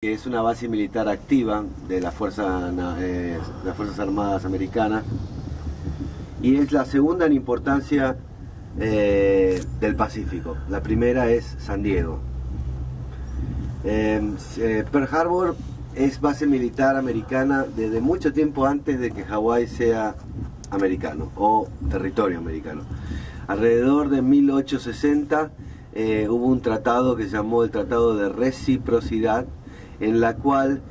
que es una base militar activa de las Fuerzas Armadas Americanas y es la segunda en importancia del Pacífico. La primera es San Diego. Pearl Harbor es base militar americana desde mucho tiempo antes de que Hawái sea americano o territorio americano. Alrededor de 1860 hubo un tratado que se llamó el Tratado de Reciprocidad, en la cual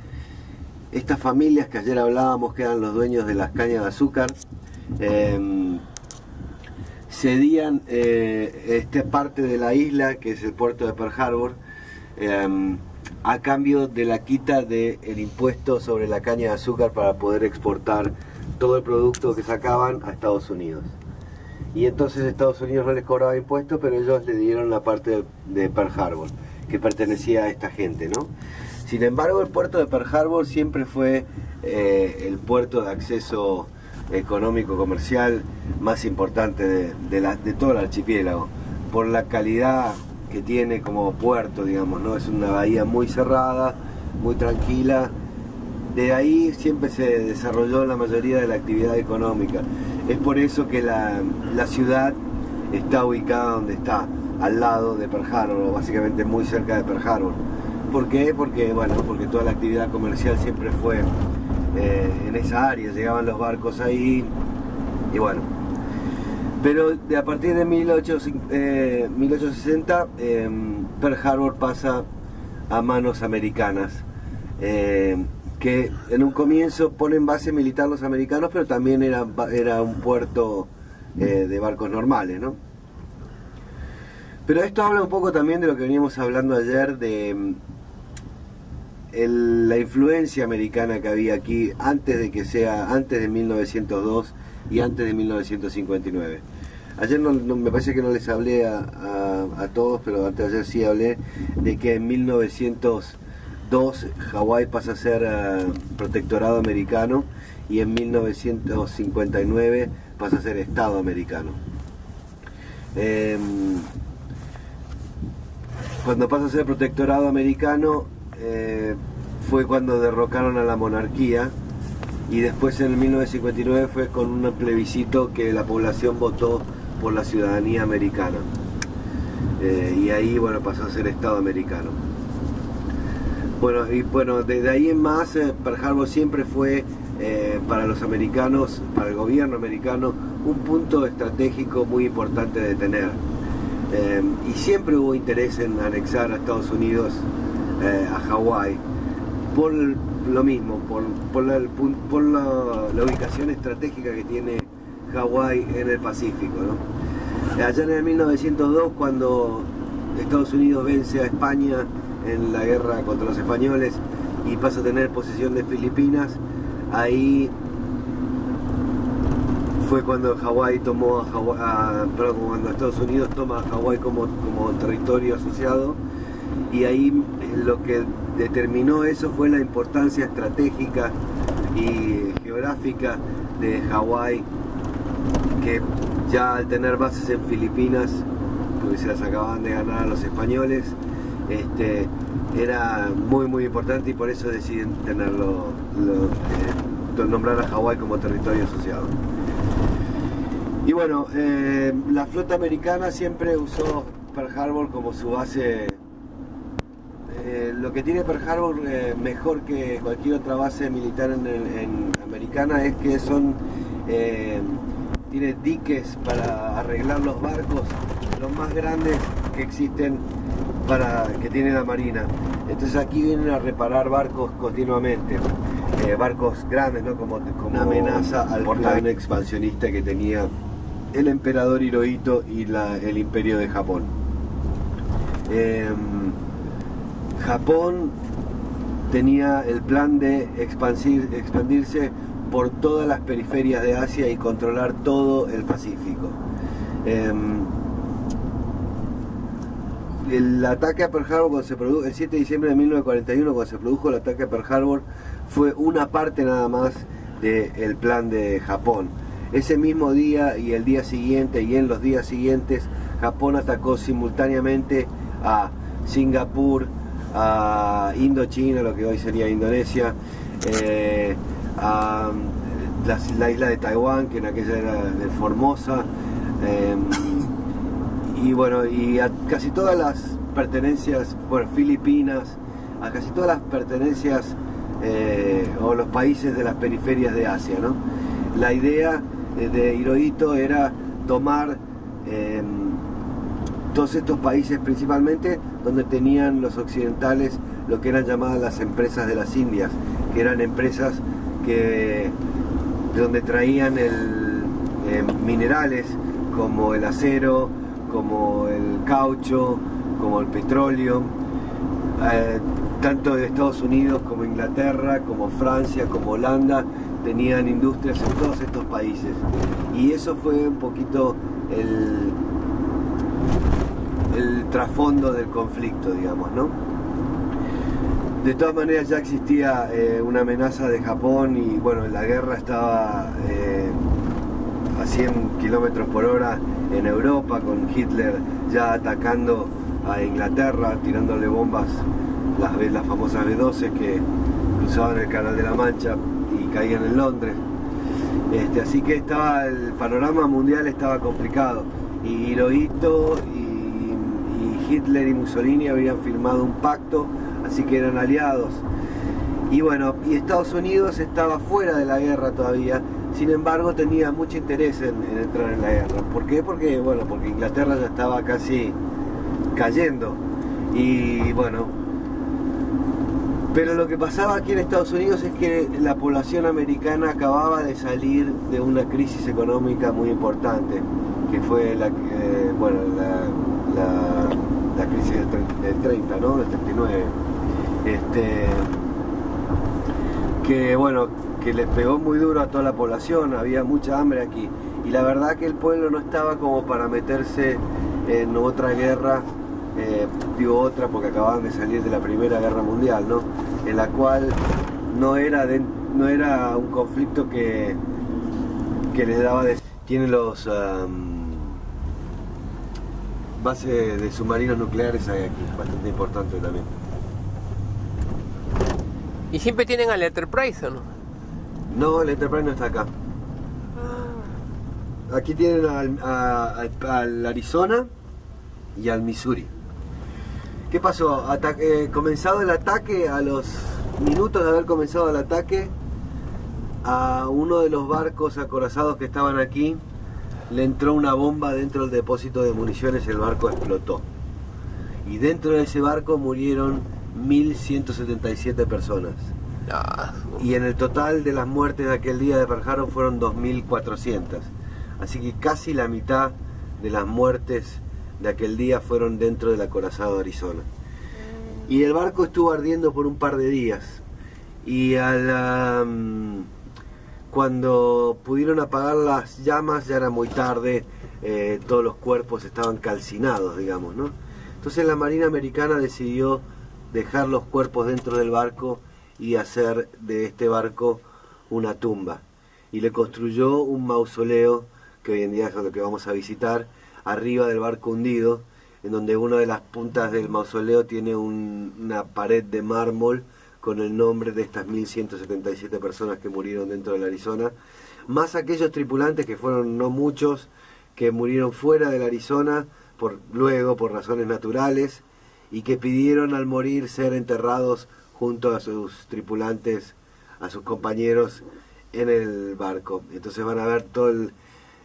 estas familias que ayer hablábamos, que eran los dueños de las cañas de azúcar, cedían esta parte de la isla, que es el puerto de Pearl Harbor, a cambio de la quita del impuesto sobre la caña de azúcar para poder exportar todo el producto que sacaban a Estados Unidos. Y entonces Estados Unidos no les cobraba impuestos, pero ellos le dieron la parte de Pearl Harbor, que pertenecía a esta gente, ¿no? Sin embargo, el puerto de Pearl Harbor siempre fue el puerto de acceso económico comercial más importante de todo el archipiélago, por la calidad que tiene como puerto, digamos, ¿no? Es una bahía muy cerrada, muy tranquila. De ahí siempre se desarrolló la mayoría de la actividad económica. Es por eso que la ciudad está ubicada donde está, al lado de Pearl Harbor, básicamente muy cerca de Pearl Harbor. ¿Por qué? Porque toda la actividad comercial siempre fue en esa área, llegaban los barcos ahí y bueno. Pero a partir de 1860 Pearl Harbor pasa a manos americanas, que en un comienzo ponen base militar los americanos, pero también era un puerto de barcos normales, ¿no? Pero esto habla un poco también de lo que veníamos hablando ayer, de la influencia americana que había aquí antes de 1902 y antes de 1959. Ayer me parece que no les hablé a todos, pero antes de ayer sí hablé de que en 1902 Hawái pasa a ser protectorado americano y en 1959 pasa a ser Estado americano. Cuando pasa a ser protectorado americano fue cuando derrocaron a la monarquía, y después en 1959 fue con un plebiscito que la población votó por la ciudadanía americana, y ahí pasó a ser Estado americano. Desde ahí en más Pearl Harbor siempre fue para los americanos, para el gobierno americano, un punto estratégico muy importante de tener. Y siempre hubo interés en anexar a Estados Unidos a Hawái, por lo mismo, por la ubicación estratégica que tiene Hawái en el Pacífico, ¿no? Allá en el 1902, cuando Estados Unidos vence a España en la guerra contra los españoles y pasa a tener posesión de Filipinas, ahí fue cuando cuando Estados Unidos toma a Hawái como territorio asociado, y ahí lo que determinó eso fue la importancia estratégica y geográfica de Hawái, que ya al tener bases en Filipinas, porque se las acababan de ganar a los españoles, era muy importante, y por eso deciden nombrar a Hawái como territorio asociado. Y bueno, la flota americana siempre usó Pearl Harbor como su base. Lo que tiene Pearl Harbor mejor que cualquier otra base militar americana es que tiene diques para arreglar los barcos, los más grandes que existen, que tiene la Marina. Entonces aquí vienen a reparar barcos continuamente, barcos grandes, ¿no? como una amenaza al plan expansionista que tenía el emperador Hirohito y el imperio de Japón. Japón tenía el plan de expandirse por todas las periferias de Asia y controlar todo el Pacífico. El ataque a Pearl Harbor, cuando se produjo el 7 de diciembre de 1941, cuando se produjo el ataque a Pearl Harbor, fue una parte nada más del plan de Japón. Ese mismo día y el día siguiente y en los días siguientes, Japón atacó simultáneamente a Singapur, a Indochina, lo que hoy sería Indonesia, a la isla de Taiwán, que en aquella era de Formosa, y bueno, y a casi todas las pertenencias, bueno, Filipinas, a casi todas las pertenencias o los países de las periferias de Asia, ¿no? La idea de Hirohito era tomar todos estos países, principalmente donde tenían los occidentales lo que eran llamadas las empresas de las Indias, que eran empresas de donde traían minerales como el acero, como el caucho, como el petróleo, tanto de Estados Unidos como Inglaterra, como Francia, como Holanda, tenían industrias en todos estos países. Y eso fue un poquito el trasfondo del conflicto, digamos, ¿no? De todas maneras ya existía una amenaza de Japón y bueno, la guerra estaba a 100 kilómetros por hora en Europa, con Hitler ya atacando a Inglaterra, tirándole bombas, las famosas B-12 que cruzaban el Canal de la Mancha y caían en Londres. Así que el panorama mundial estaba complicado, y Hirohito y Hitler y Mussolini habían firmado un pacto, así que eran aliados. Y bueno, y Estados Unidos estaba fuera de la guerra todavía, sin embargo tenía mucho interés en entrar en la guerra. ¿Por qué? Porque Inglaterra ya estaba casi cayendo. Y bueno, pero lo que pasaba aquí en Estados Unidos es que la población americana acababa de salir de una crisis económica muy importante, que fue la crisis del 30, ¿no? Del 39. Que les pegó muy duro a toda la población, había mucha hambre aquí. Y la verdad que el pueblo no estaba como para meterse en otra guerra, otra porque acababan de salir de la Primera Guerra Mundial, ¿no? En la cual no era un conflicto que les daba tiene los bases de submarinos nucleares hay aquí, bastante importante también. ¿Y siempre tienen al Enterprise o no? No, el Enterprise no está acá. Aquí tienen al Arizona y al Missouri. ¿Qué pasó? Comenzado el ataque, a los minutos de haber comenzado el ataque, a uno de los barcos acorazados que estaban aquí le entró una bomba dentro del depósito de municiones y el barco explotó. Y dentro de ese barco murieron 1.177 personas. Y en el total de las muertes de aquel día de Pearl Harbor fueron 2.400. Así que casi la mitad de las muertes de aquel día fueron dentro del acorazado Arizona. Y el barco estuvo ardiendo por un par de días. Y cuando pudieron apagar las llamas ya era muy tarde, todos los cuerpos estaban calcinados, digamos, ¿no? Entonces la Marina Americana decidió dejar los cuerpos dentro del barco y hacer de este barco una tumba. Y le construyó un mausoleo, que hoy en día es lo que vamos a visitar, arriba del barco hundido, en donde una de las puntas del mausoleo tiene una pared de mármol con el nombre de estas 1.177 personas que murieron dentro del Arizona, más aquellos tripulantes, que fueron no muchos, que murieron fuera del Arizona, luego por razones naturales, y que pidieron al morir ser enterrados junto a sus tripulantes, a sus compañeros en el barco. Entonces van a ver todo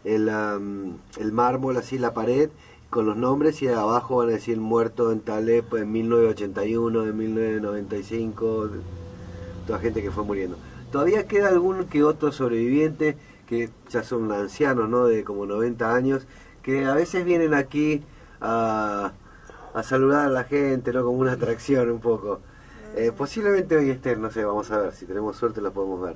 el mármol, así la pared, con los nombres, y abajo van a decir muerto en tal época, en 1981, en 1995, toda gente que fue muriendo. Todavía queda algún que otro sobreviviente, que ya son ancianos, ¿no? De como 90 años, que a veces vienen aquí a saludar a la gente, ¿no? Como una atracción un poco. Posiblemente hoy estén, no sé, vamos a ver, si tenemos suerte lo podemos ver.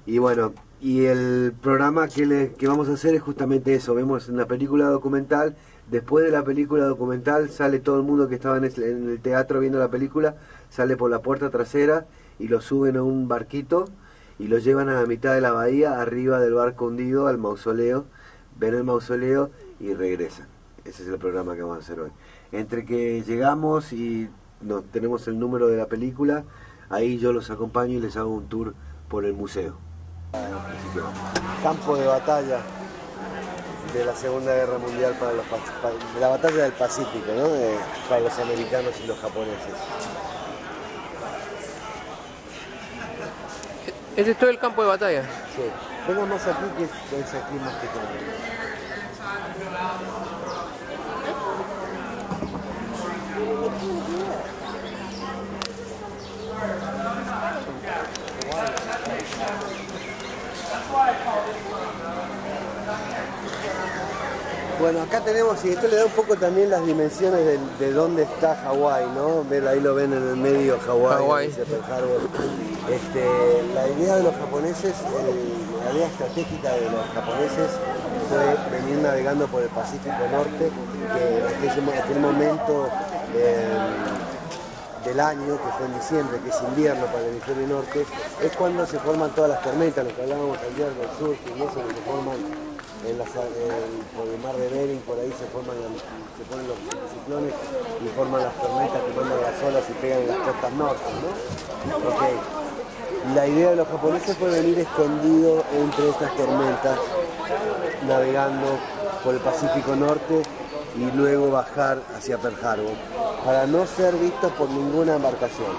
Y bueno, y el programa que vamos a hacer es justamente eso. Vemos una película documental. Después de la película documental sale todo el mundo que estaba en el teatro viendo la película, sale por la puerta trasera y lo suben a un barquito y lo llevan a la mitad de la bahía, arriba del barco hundido, al mausoleo. Ven el mausoleo y regresan. Ese es el programa que vamos a hacer hoy. Entre que llegamos y tenemos el número de la película, ahí yo los acompaño y les hago un tour por el museo. Campo de batalla de la Segunda Guerra Mundial para la batalla del Pacífico, ¿no? Para los americanos y los japoneses. ¿Ese es todo el campo de batalla? Sí. Venga más aquí que es aquí más que todo. Bueno, acá tenemos, y esto le da un poco también las dimensiones de dónde está Hawái, ¿no? Ahí lo ven en el medio, Hawái. Pearl Harbor. La idea de los japoneses, la idea estratégica de los japoneses fue venir navegando por el Pacífico Norte, que en aquel momento del año, que fue en diciembre, que es invierno para el hemisferio norte, es cuando se forman todas las tormentas, lo que hablábamos ayer del sur, y eso que se forman por el mar de Bering, por ahí se ponen los ciclones y forman las tormentas que mandan las olas y pegan en las costas norte, ¿no? Okay. La idea de los japoneses fue venir escondido entre estas tormentas, navegando por el Pacífico Norte y luego bajar hacia Pearl Harbor, para no ser vistos por ninguna embarcación.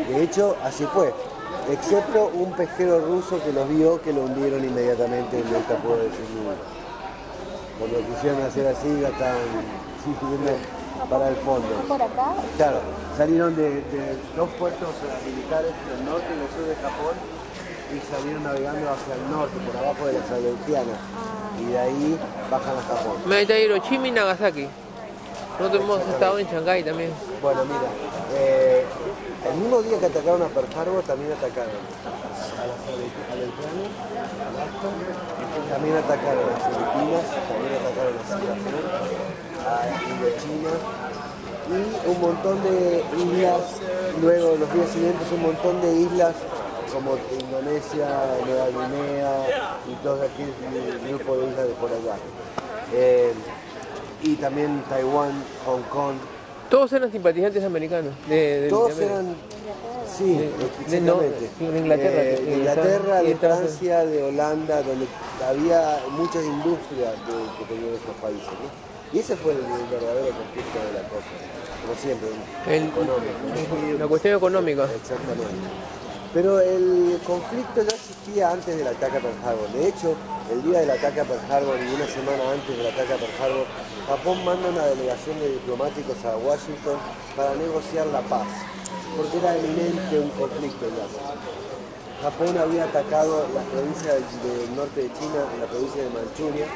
De hecho, así fue, excepto un pesquero ruso que los vio, que lo hundieron inmediatamente, nunca pudo decir nada. Cuando quisieron hacer así, ya estaban para el fondo. ¿Por acá? Claro, salieron de dos puertos militares del norte y del sur de Japón y salieron navegando hacia el norte, por abajo de las Aleutianas. Y de ahí bajan a Japón. Me está Hiroshima y Nagasaki. Nosotros hemos estado en Shanghái también. Bueno, mira, el mismo día que atacaron a Pearl Harbor también atacaron a las Aleutianas, Alaska, también atacaron a las Filipinas, también atacaron a Singapur, a Indochina y un montón de islas. Luego, los días siguientes, un montón de islas como Indonesia, Nueva Guinea y todo aquel grupo de islas de por allá. Y también Taiwán, Hong Kong. Todos eran simpatizantes americanos. Todos eran, sí, exactamente. De Inglaterra. De Inglaterra, de Francia, de Holanda, donde había muchas industrias que tenían esos países, ¿no? Y ese fue el verdadero conflicto de la cosa, como siempre, económico. La cuestión económica. Exactamente. Pero el conflicto ya existía antes del ataque a Pearl Harbor. De hecho, el día del ataque a Pearl Harbor y una semana antes del ataque a Pearl Harbor, Japón manda una delegación de diplomáticos a Washington para negociar la paz, porque era eminente un conflicto ya. Japón había atacado las provincias del norte de China, la provincia de Manchuria,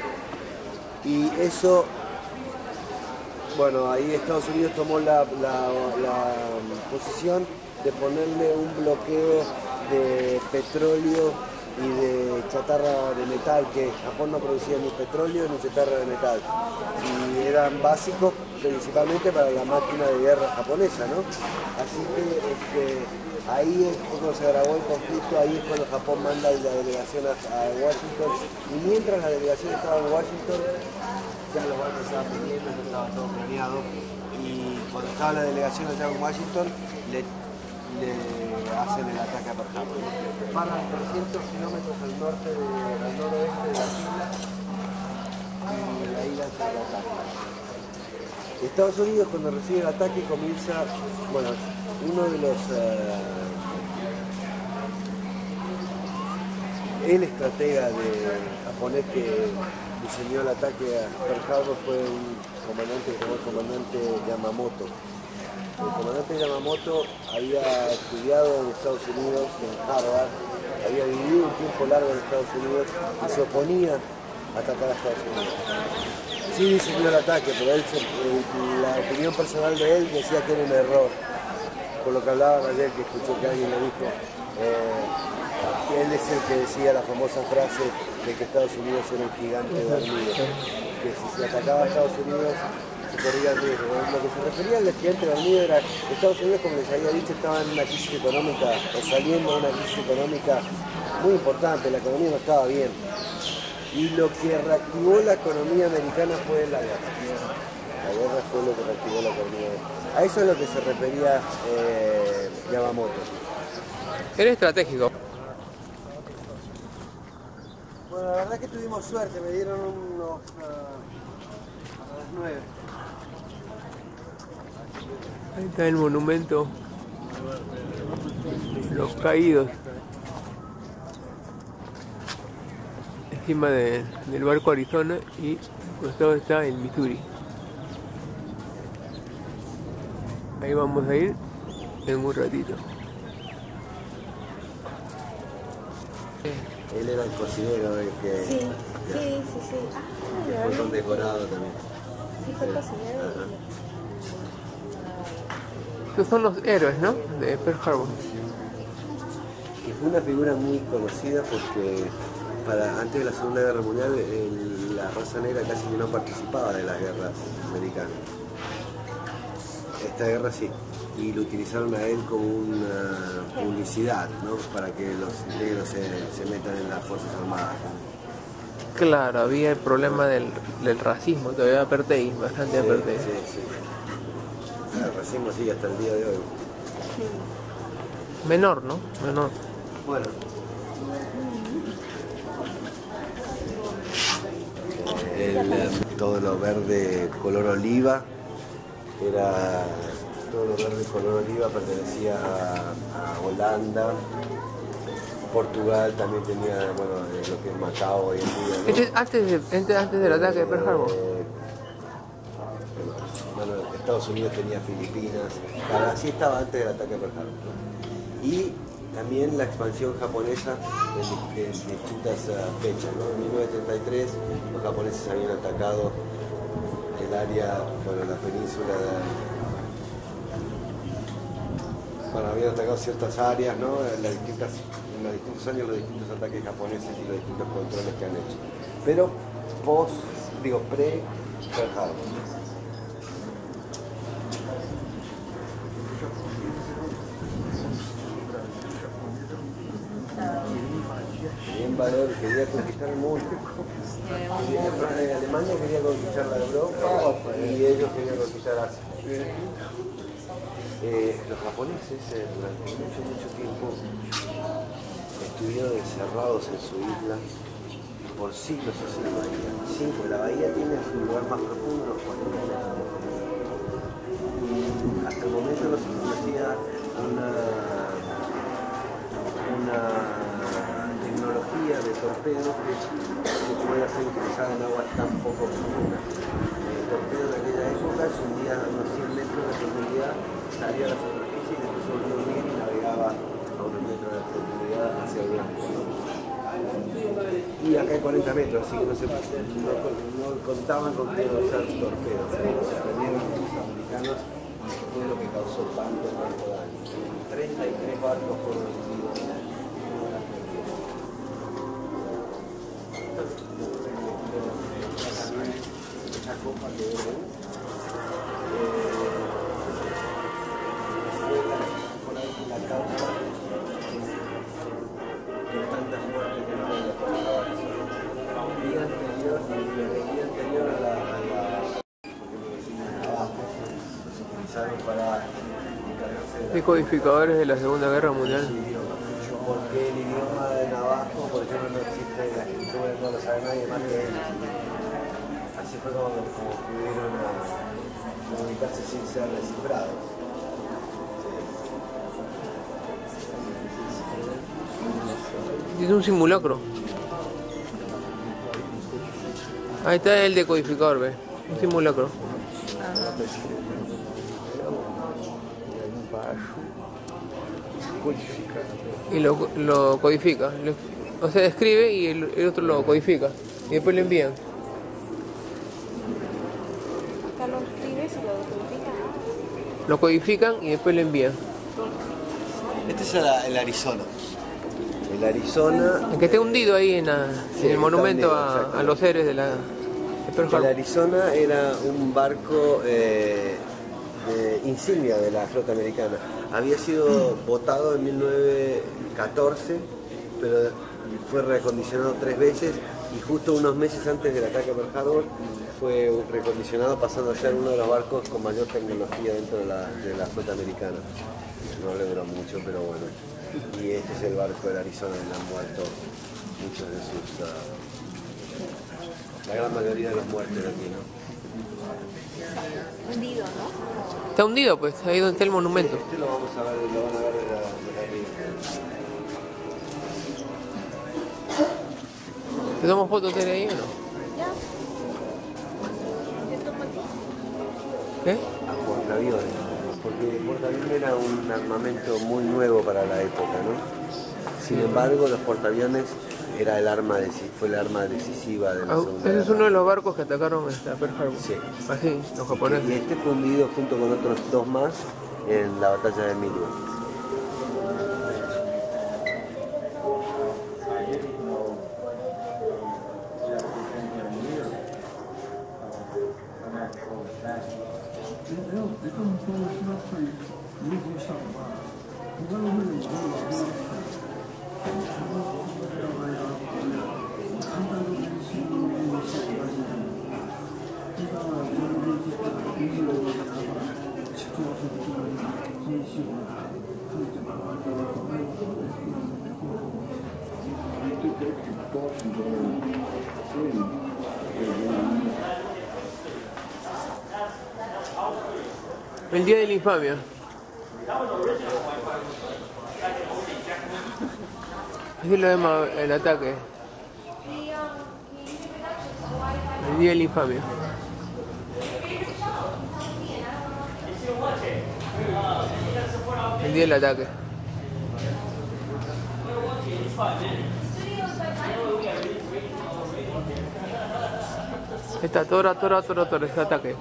y eso, bueno, ahí Estados Unidos tomó la posición de ponerle un bloqueo de petróleo y de chatarra de metal, que Japón no producía ni petróleo ni chatarra de metal, y eran básicos principalmente para la máquina de guerra japonesa, ¿no? Así que ahí es cuando se agravó el conflicto, ahí es cuando Japón manda la delegación a Washington, y mientras la delegación estaba en Washington, ya los barcos estaban viniendo, ya estaba todo planeado, y cuando estaba la delegación allá en Washington, le hacen el ataque a Pearl Harbor. Paran 300 kilómetros al noroeste de la isla y ahí lanzan el ataque. Estados Unidos, cuando recibe el ataque, comienza, bueno, uno de los el estratega japonés que diseñó el ataque a Pearl Harbor fue un comandante, el comandante Yamamoto. El comandante Yamamoto había estudiado en Estados Unidos, en Harvard, había vivido un tiempo largo en Estados Unidos y se oponía a atacar a Estados Unidos. Sí diseñó el ataque, pero la opinión personal de él decía que era un error. Por lo que hablaban ayer, que escuché que alguien lo dijo, él es el que decía la famosa frase de que Estados Unidos era un gigante dormido, que si se atacaba a Estados Unidos se corría el riesgo. Lo que se refería al gigante dormido era Estados Unidos, como les había dicho, estaba en una crisis económica, o saliendo de una crisis económica muy importante, la economía no estaba bien. Y lo que reactivó la economía americana fue la guerra. La guerra fue lo que reactivó la economía. A eso es lo que se refería Yamamoto. Era estratégico. Bueno, la verdad que tuvimos suerte, me dieron unos a las 9. Ahí está el monumento. Los caídos. Encima del barco Arizona y al costado está el Missouri. Ahí vamos a ir en un ratito. Él era el cocinero, el que Sí. Ah, fue condecorado también. sí, fue cocinero. Estos son los héroes, ¿no? De Pearl Harbor. Y fue una figura muy conocida porque antes de la Segunda Guerra Mundial la raza negra casi no participaba de las guerras americanas. Esta guerra sí, y lo utilizaron a él como una publicidad, ¿no? Para que los negros se metan en las Fuerzas Armadas, ¿no? Claro, había el problema del racismo, todavía apartheid, bastante apartheid. Sí. El racismo sigue hasta el día de hoy. Menor, ¿no? Menor. Bueno. Todo lo verde color oliva pertenecía a Holanda. Portugal también tenía, bueno, lo que es Macao hoy en día, ¿no? Este es antes del ataque de Pearl Harbor. Bueno, Estados Unidos tenía Filipinas, así estaba antes del ataque de Pearl Harbor, ¿no? Y también la expansión japonesa en distintas fechas, ¿no? En 1933 los japoneses habían atacado el área, bueno, la península habían atacado ciertas áreas, ¿no? En los distintos años, los distintos ataques japoneses y los distintos controles que han hecho. Pero pre Pearl Harbor. Quería conquistar el mundo. Alemania quería conquistar la Europa y ellos querían conquistar Asia. Los japoneses durante mucho tiempo estuvieron encerrados en su isla por siglos así en la bahía. Sí, porque la bahía tiene su lugar más profundo, los 4 metros. Hasta el momento no se conocía una tecnología de torpedo que pueda ser utilizada en aguas tan poco profundas. El torpedo de aquella época se hundía a unos 100 metros de profundidad, salía a la superficie y después se volvió a unir y navegaba a unos metros de profundidad hacia el blanco. Y acá hay 40 metros, así que no contaban con que iban a usar torpedos. Se prendieron los americanos y fue lo que causó tanto daño. 33 barcos fueron hundidos. Esa copa que ven ahí fue la causa de tantas muertes que no había pasado. El día anterior a la se utilizaron para encargarse Decodificadores de la Segunda Guerra Mundial. porque el idioma de Navajo, por ejemplo, no existe en la escritura, no lo sabe nadie más que él. Así fue como pudieron comunicarse sin ser descifrados. Es un simulacro. Ahí está el decodificador, ¿ves? Un simulacro. Y lo codifica. O sea, escribe y el otro lo codifica. Y después lo envían. Acá lo escribes y lo codificas. Lo codifican y después lo envían. Este es el Arizona. El Arizona. El que esté hundido ahí en el monumento hundido, a los héroes de Pearl El Harbor. Arizona era un barco insignia de la flota americana. Había sido votado en 1914, pero fue reacondicionado 3 veces y justo unos meses antes del ataque a Pearl Harbor fue recondicionado pasando a ser uno de los barcos con mayor tecnología dentro de la flota americana. No le duró mucho, pero bueno. Y este es el barco del Arizona, donde han muerto muchos de sus... la gran mayoría de los muertos de aquí, ¿no? Hundido, ¿no? Está hundido, pues, ahí donde está el monumento. Este lo vamos a ver, lo van a ver de la arriba. ¿Te tomas fotos de ahí o no? Ya. Te tomo aquí. ¿Qué? A portaaviones, porque el portaaviones era un armamento muy nuevo para la época, ¿no? Sin embargo, los portaaviones era fue el arma decisiva de la Segunda Ese es Guerra. uno de los barcos que atacaron a Pearl Harbor. Sí. Así, los japoneses. Y este fue hundido junto con otros dos más en la batalla de Midway. El día de la infamia. Así lo vemos el ataque. El día de la infamia. El día del ataque. Esta tora, este ataque.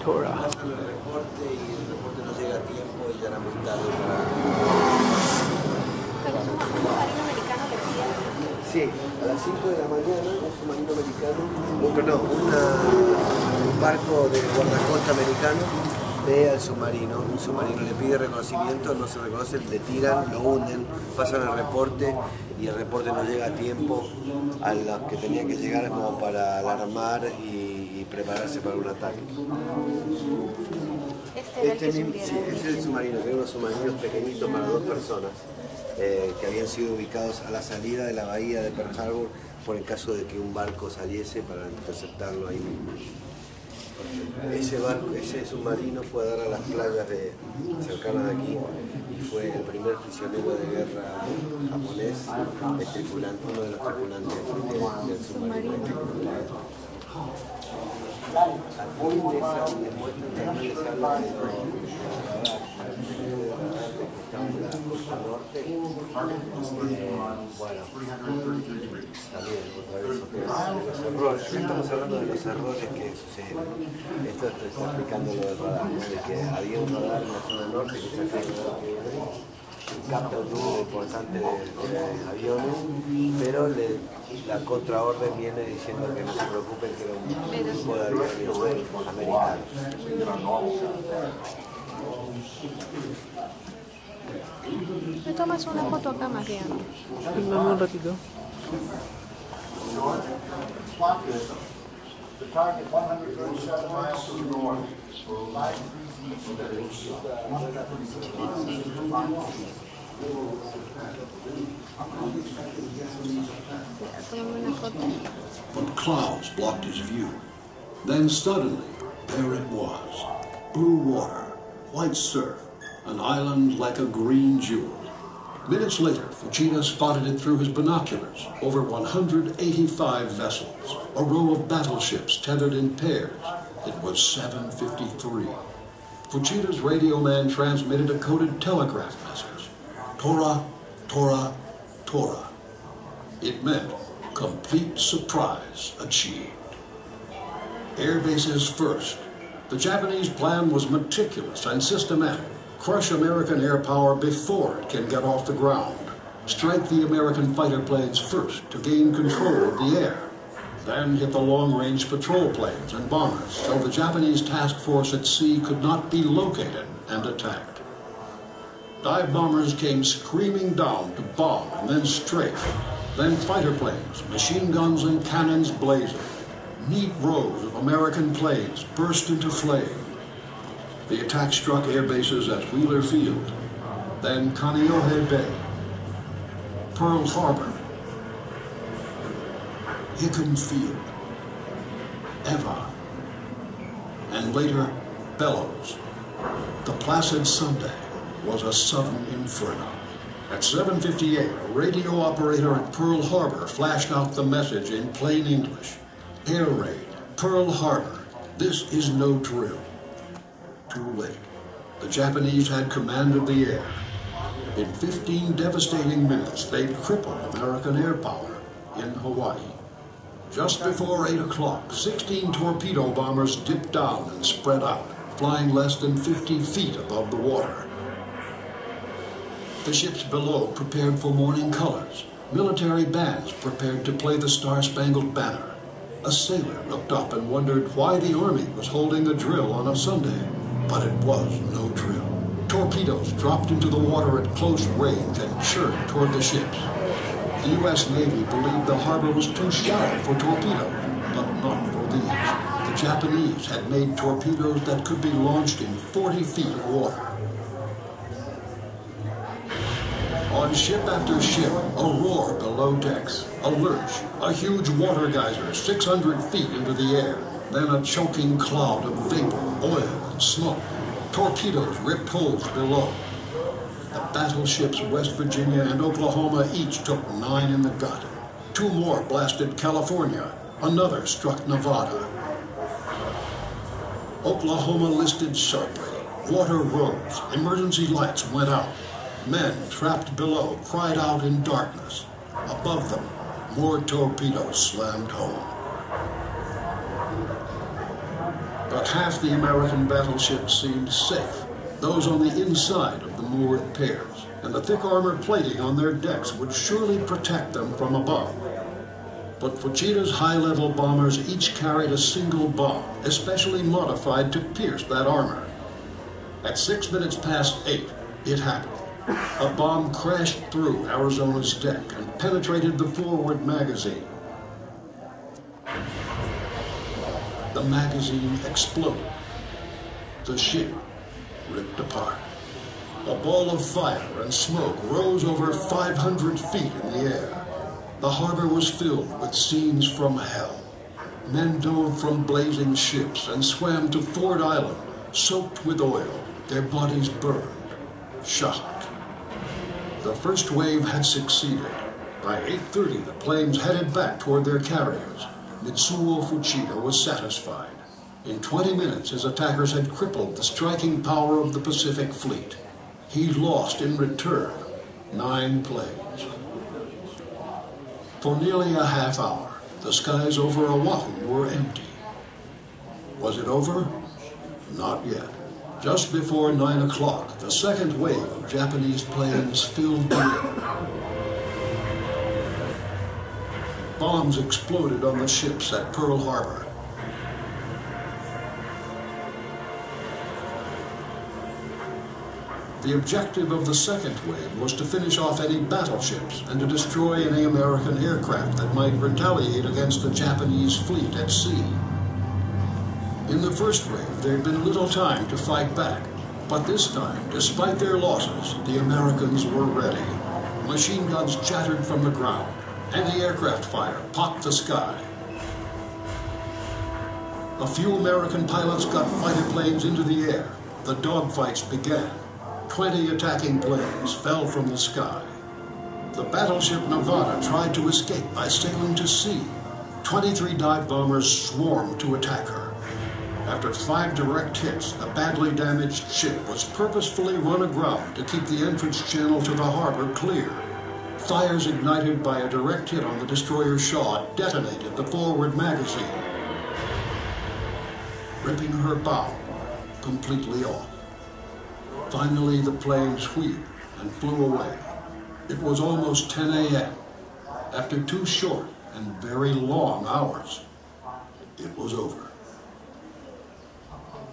Tora. Pasan el reporte y el reporte no llega a tiempo y ya era muy tarde para... Pero es un submarino americano que decía. Sí, a las 5 de la mañana un submarino americano, un barco de guardacosta americano ve al submarino, un submarino le pide reconocimiento, no se reconoce, le tiran, lo hunden, pasan el reporte y el reporte no llega a tiempo a los que tenía que llegar como para alarmar y prepararse para un ataque. Este Sí, es el submarino, que eran unos submarinos pequeñitos para dos personas que habían sido ubicados a la salida de la bahía de Pearl Harbor por el caso de que un barco saliese para interceptarlo ahí mismo. Ese submarino fue a dar a las playas cercanas de aquí y fue el primer prisionero de guerra japonés, uno de los tripulantes del submarino. Al fin de esa muestra también les habla de la costa norte. Bueno, también otra vez los errores. Estamos hablando de los errores que suceden. Esto está explicando lo del radar, ¿no? De que había un radar en la zona norte que saca el radar que capta un número importante de aviones, pero la contraorden viene diciendo que no se preocupen, que era un grupo de aviones americanos. Me tomas una foto acá, Mariano. Dame un ratito. The target 137 miles to the north. Tómame una foto. But clouds blocked his view. Then suddenly, there it was. Blue water, white surf, an island like a green jewel. Minutes later, Fuchida spotted it through his binoculars. Over 185 vessels, a row of battleships tethered in pairs. It was 7:53. Fuchida's radio man transmitted a coded telegraph message. Tora, Tora, Tora. It meant complete surprise achieved. Air bases first. The Japanese plan was meticulous and systematic. Crush American air power before it can get off the ground. Strike the American fighter planes first to gain control of the air. Then hit the long-range patrol planes and bombers so the Japanese task force at sea could not be located and attacked. Dive bombers came screaming down to bomb and then strafe. Then fighter planes, machine guns and cannons blazing. Neat rows of American planes burst into flame. The attack struck air bases at Wheeler Field, then Kaneohe Bay, Pearl Harbor, Hickam Field, Eva, and later Bellows. The placid Sunday was a southern inferno. At 7:58, a radio operator at Pearl Harbor flashed out the message in plain English. Air raid, Pearl Harbor. This is no drill. Too late. The Japanese had command of the air. In 15 devastating minutes, they'd crippled American air power in Hawaii. Just before 8 o'clock, 16 torpedo bombers dipped down and spread out, flying less than 50 feet above the water. The ships below prepared for morning colors. Military bands prepared to play the Star-Spangled Banner. A sailor looked up and wondered why the Army was holding a drill on a Sunday. But it was no drill. Torpedoes dropped into the water at close range and churned toward the ships. The U.S. Navy believed the harbor was too shallow for torpedoes, but not for these. The Japanese had made torpedoes that could be launched in 40 feet of water. On ship after ship, a roar below decks, a lurch, a huge water geyser 600 feet into the air, then a choking cloud of vapor, oil, and smoke. Torpedoes ripped holes below. The battleships West Virginia and Oklahoma each took 9 in the gut. 2 more blasted California. Another struck Nevada. Oklahoma listed sharply. Water rose. Emergency lights went out. Men trapped below cried out in darkness. Above them, more torpedoes slammed home. But half the American battleships seemed safe, those on the inside of the moored pairs, and the thick armor plating on their decks would surely protect them from above. But Fuchida's high-level bombers each carried a single bomb, especially modified to pierce that armor. At 6 minutes past 8, it happened. A bomb crashed through Arizona's deck and penetrated the forward magazine. The magazine exploded. The ship ripped apart. A ball of fire and smoke rose over 500 feet in the air. The harbor was filled with scenes from hell. Men dove from blazing ships and swam to Ford Island, soaked with oil, their bodies burned, shocked. The first wave had succeeded. By 8:30, the planes headed back toward their carriers. Mitsuo Fuchida was satisfied. In 20 minutes, his attackers had crippled the striking power of the Pacific Fleet. He lost in return 9 planes. For nearly a half hour, the skies over Oahu were empty. Was it over? Not yet. Just before 9 o'clock, the second wave of Japanese planes filled the air. Bombs exploded on the ships at Pearl Harbor. The objective of the second wave was to finish off any battleships and to destroy any American aircraft that might retaliate against the Japanese fleet at sea. In the first wave, there had been little time to fight back, but this time, despite their losses, the Americans were ready. Machine guns chattered from the ground. Anti-aircraft fire popped the sky. A few American pilots got fighter planes into the air. The dogfights began. 20 attacking planes fell from the sky. The battleship Nevada tried to escape by sailing to sea. 23 dive bombers swarmed to attack her. After 5 direct hits, the badly damaged ship was purposefully run aground to keep the entrance channel to the harbor clear. Fires ignited by a direct hit on the destroyer Shaw detonated the forward magazine, ripping her bow completely off. Finally, the plane swept and flew away. It was almost 10 a.m. After 2 short and very long hours, it was over.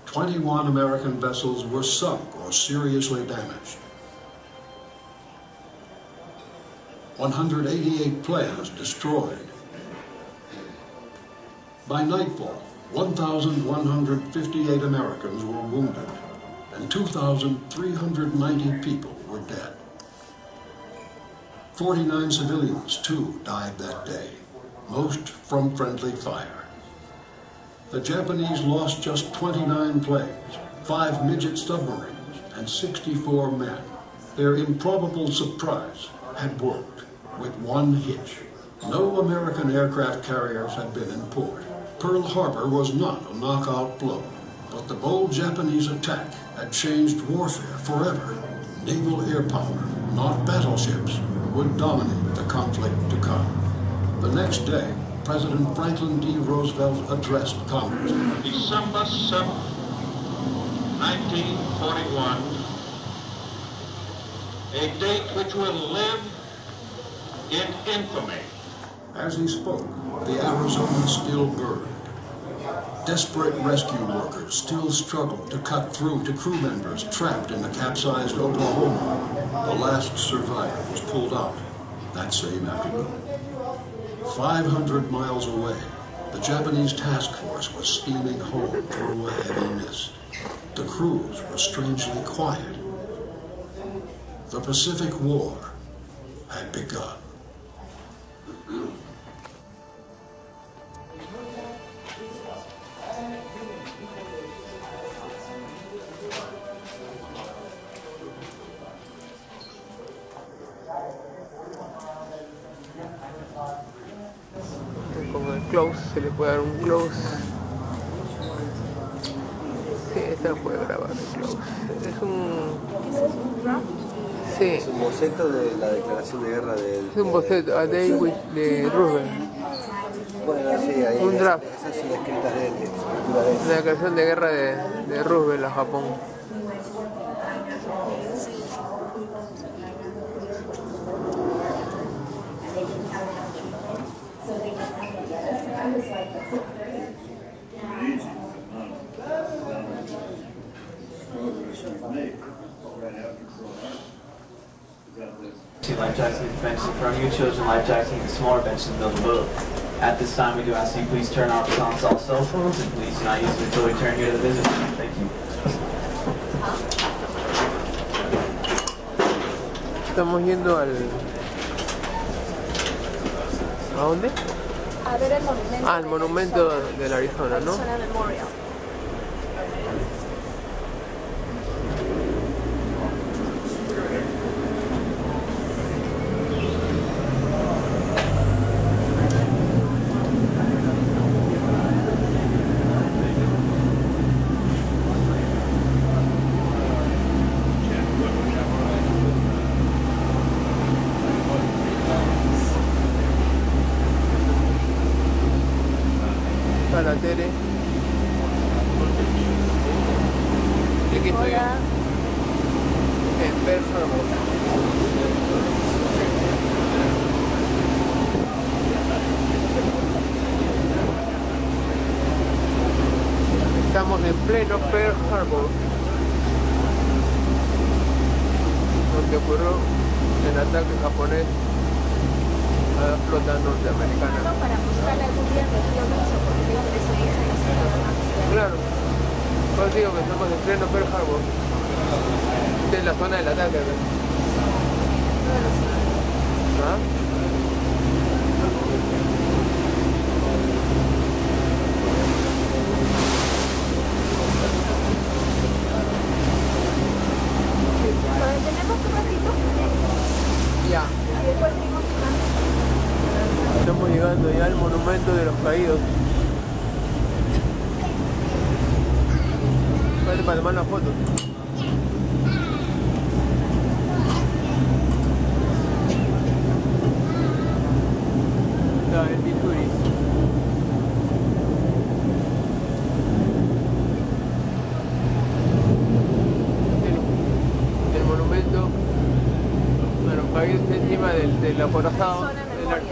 21 American vessels were sunk or seriously damaged. 188 planes destroyed. By nightfall, 1,158 Americans were wounded, and 2,390 people were dead. 49 civilians, too, died that day, most from friendly fire. The Japanese lost just 29 planes, 5 midget submarines, and 64 men. Their improbable surprise had worked, with one hitch. No American aircraft carriers had been in port. Pearl Harbor was not a knockout blow, but the bold Japanese attack had changed warfare forever. Naval air power, not battleships, would dominate the conflict to come. The next day, President Franklin D. Roosevelt addressed Congress. December 7, 1941, a date which will live in infamy. As he spoke, the Arizona still burned. Desperate rescue workers still struggled to cut through to crew members trapped in the capsized Oklahoma. The last survivor was pulled out that same afternoon. 500 miles away, the Japanese task force was steaming home through a heavy mist. The crews were strangely quiet. The Pacific War had begun. Con el close, se le puede dar un close. Sí, esta lo puede grabar el close. Es un... Sí. Es un boceto de la declaración de guerra de... Es un boceto, a Day de Roosevelt. Bueno, sí, ahí Un draft. Esas son escritas de él, escritura de él. La declaración de guerra de Roosevelt a Japón. Life jackets benches in front of you, children life jackets and smaller benches in the middle of the boat. At this time, we do ask you please turn off all cell phones and please do not use them until we return here to the visit. Thank you. Estamos yendo al... ¿A dónde? A ver el monumento. Ah, el monumento del Arizona, ¿no? Arizona Memorial. Para Tere. Y aquí estoy yo. Hola. En Pearl Harbor. Estamos en pleno Pearl Harbor, donde ocurrió el ataque japonés a la flota norteamericana. Para mostrarle al gobierno que yo mucho porque le interesa ir a la ciudad. Claro, pues digo que estamos en pleno Pearl Harbor. Esta es la zona del ataque, ¿ves? ¿Ah? ¿Tenemos un ratito? Ya. Y después Mirá el monumento de los caídos. Vale, para tomar una foto. Está el Missouri. El monumento a los caídos está encima del acorazado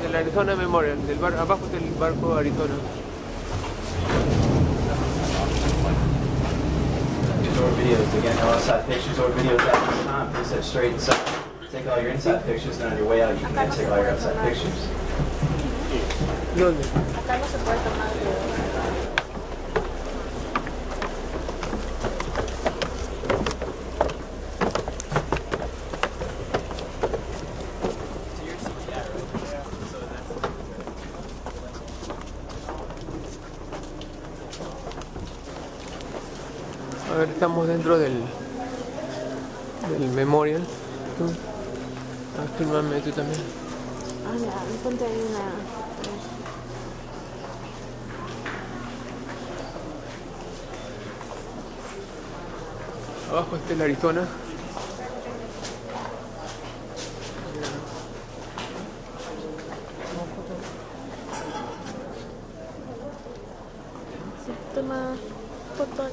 del Arizona Memorial. Abajo está el barco Arizona. Or videos. Again, no outside pictures or videos at this time. Please head straight inside. Take all your inside pictures, and on your way out, you can then take all your outside pictures. ¿Dónde? Acá no se puede tomar videos. A ver, estamos dentro del memorial. Tú, fírmame tú también. Ah, mira, enfrente hay una... Abajo está el Arizona. Sí, toma fotos.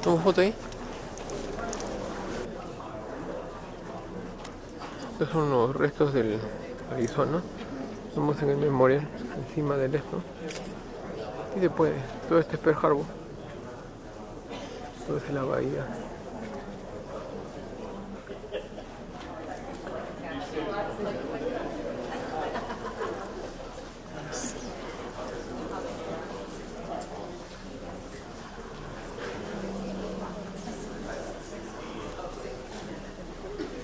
¿Toma foto ahí? Estos son los restos del Arizona. Estamos en el memorial, encima del esto. Y después, todo este es Pearl Harbor. Todo es la bahía.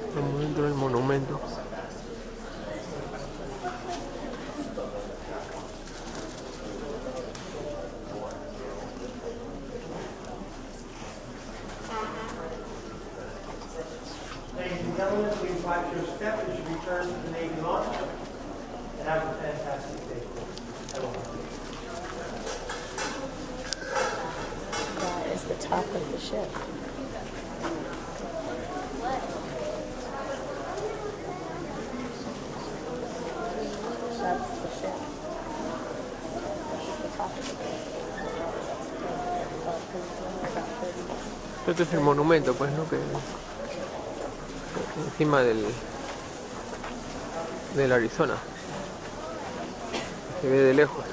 Estamos dentro del monumento. Ladies and gentlemen, please watch your step as you return to the Navy launch. And have a fantastic day. That is the top of the ship. That's the ship. That's the top of the ship. Este es el monumento, pues, ¿no? Que encima del Arizona. Se ve de lejos.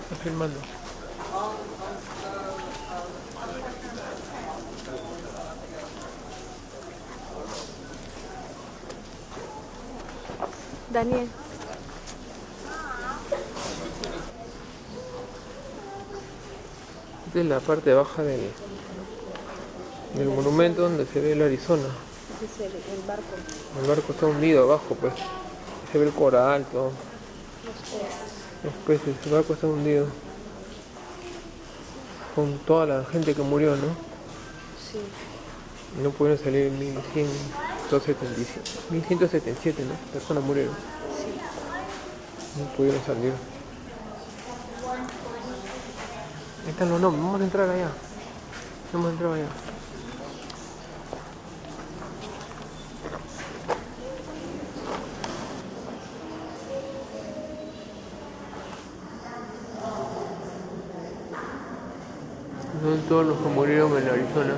Está filmando. Daniel. Esta es la parte baja del monumento donde se ve el Arizona. Ese es el barco. El barco está hundido abajo, pues. Se ve el coral, todo. Los peces. El barco está hundido. Con toda la gente que murió, ¿no? Sí. No pudieron salir 1177, ¿no? Personas murieron. Sí. No pudieron salir. Ahí están los nombres. Vamos a entrar allá. Vamos a entrar allá. Son todos los que murieron en Arizona.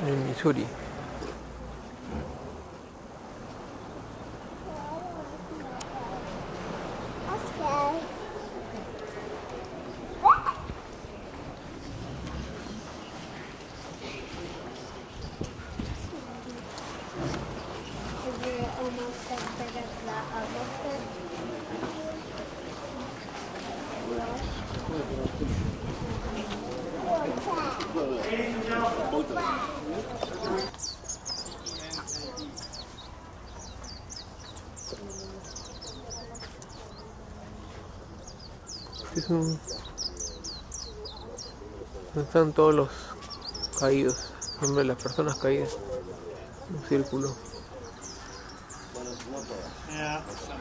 En Missouri. Es un... Están todos los caídos, el nombre de las personas caídas, un círculo. Bueno, no todas,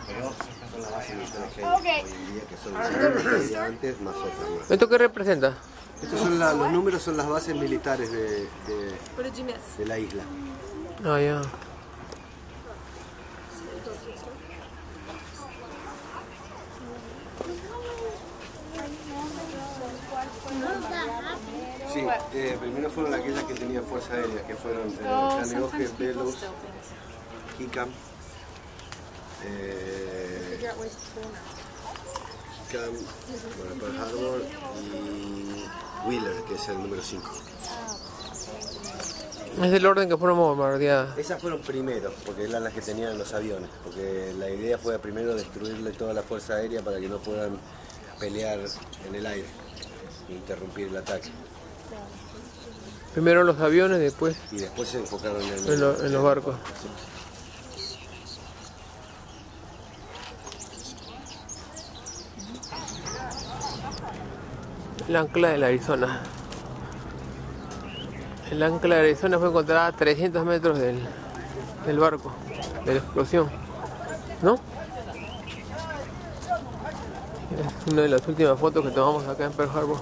pero son las bases militares que hay hoy en día, que son las que antes, más otras más. ¿Esto qué representa? Estos son los números, son las bases militares de la isla. Ah, ya. Sí, primero fueron aquellas que tenían fuerza aérea, que fueron Caneoge, Bellows, Hickam, Pearl Harbor y Wheeler, que es el número 5. Es el orden que fueron bombardeadas. Esas fueron primero, porque eran las que tenían los aviones, porque la idea fue primero destruirle toda la fuerza aérea para que no puedan pelear en el aire e interrumpir el ataque. Primero los aviones, después... Y después se enfocaron en los barcos. El ancla del Arizona. El ancla de Arizona fue encontrada a 300 metros del barco, de la explosión, ¿no? Es una de las últimas fotos que tomamos acá en Pearl Harbor.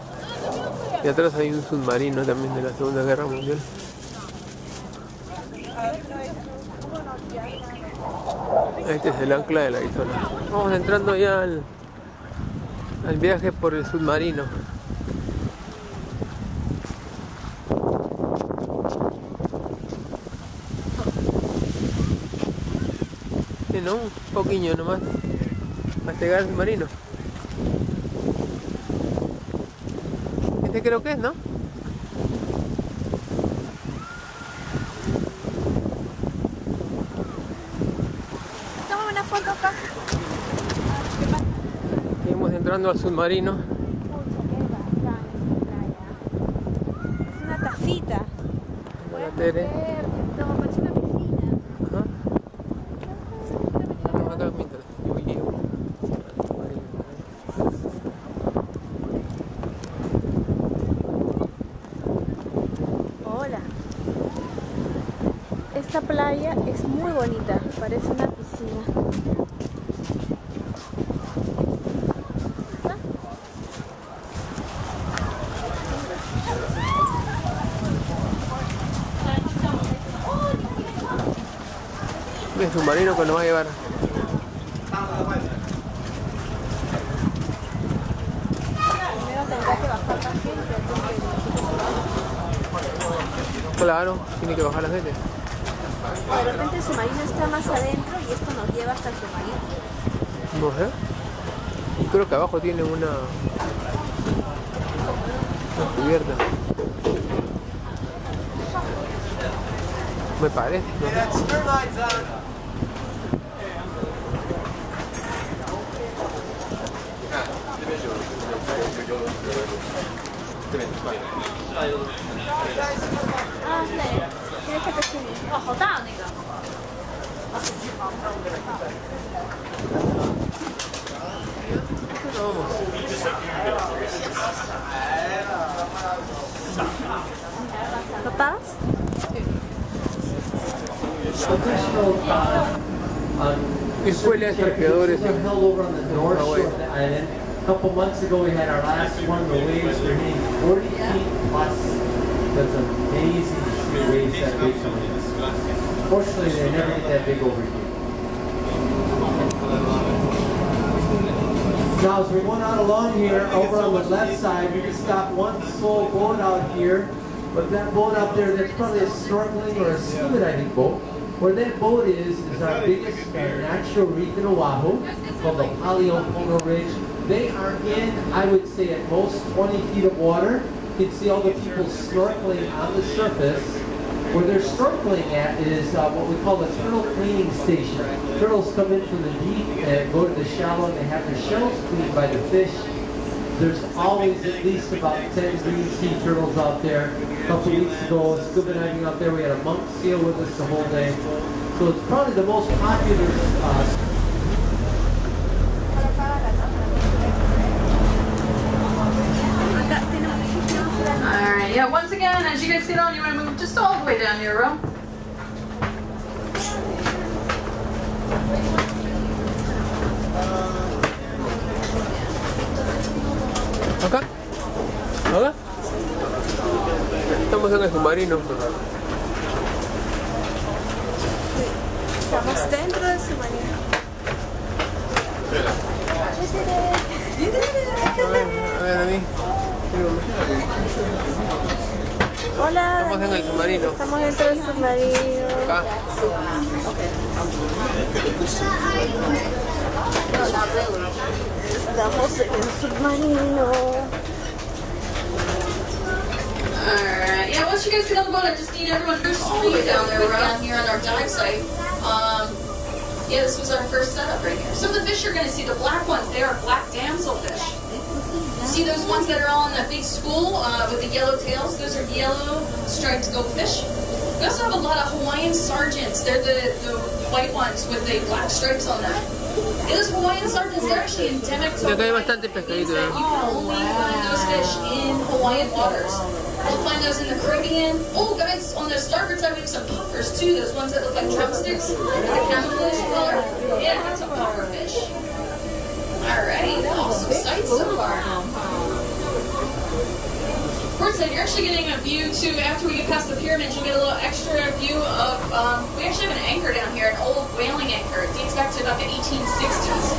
Y atrás hay un submarino también de la Segunda Guerra Mundial. Este es el ancla del Arizona. Vamos entrando ya al viaje por el submarino. ¿No? Un poquillo nomás hasta llegar al submarino. Este creo que es, ¿no? Toma una foto acá. Seguimos entrando al submarino. Es una tacita. Hola, Tere. Toma, parece una piscina. Ajá. Vamos acá mientras yo llego. Hola. Esta playa es muy bonita, parece una piscina. ¿Está? El submarino que nos va a llevar. Primero tendrá que bajar la gente. Claro, tiene que bajar la gente. De repente el submarino está más adentro y esto nos lleva hasta el submarino. No sé. Y creo que abajo tiene una cubierta. Me parece, ¿no? Ah, sí. Tiene que pequeño. Oh, 好大那个。¿Papás? Escuelas de torpedores en held over on the north shore of the island. A couple months ago, we had our last one of the waves remaining. 40 feet plus. That's amazing to see the waves that big from here. Fortunately, they never get that big over here. Now, as we're going out along here, over on the left side, we can stop one sole boat out here. But that boat out there, that's probably a snorkeling or a scuba diving boat. Where that boat is our biggest natural reef in Oahu, called the Paleo Ridge. They are in, I would say, at most 20 feet of water. You can see all the people snorkeling on the surface. Where they're snorkeling at is what we call the turtle cleaning station. Turtles come in from the deep and go to the shallow, and they have their shells cleaned by the fish. There's always at least about 10 green sea turtles out there. A couple weeks ago, scuba diving out there, we had a monk seal with us the whole day. So it's probably the most popular Alright, yeah, once again, as you guys get on, you want to move just all the way down your row. ¿Acá? ¿Acá? Estamos en el submarino. Estamos dentro del submarino. A ver, a mí. Hola. Estamos en el submarino. Estamos dentro del submarino. Acá. No, not really. Estamos en el submarino. Alright, yeah, once you guys get on the boat, I just need everyone to stream down there, down here on our dive site. Yeah, this was our first setup right here. Some of the fish you're going to see, the black ones, they are black damselfish. You see those ones that are all in that big school with the yellow tails? Those are yellow striped goldfish. We also have a lot of Hawaiian sergeants. They're the white ones with the black stripes on them. And those Hawaiian sergeants, they're actually endemic to Hawaii. Bastante pescadito, You can only find those fish in Hawaiian waters. You'll find those in the Caribbean. Oh, guys, on the starboard side, we have some puffers too. Those ones that look like drumsticks, the camouflage color. Yeah, that's a puffer fish. Alrighty, awesome sight so far. Portside, you're actually getting a view too. After we get past the pyramids, you'll get a little extra view of. We actually have an anchor down here, an old whaling anchor. It dates back to about the 1860s.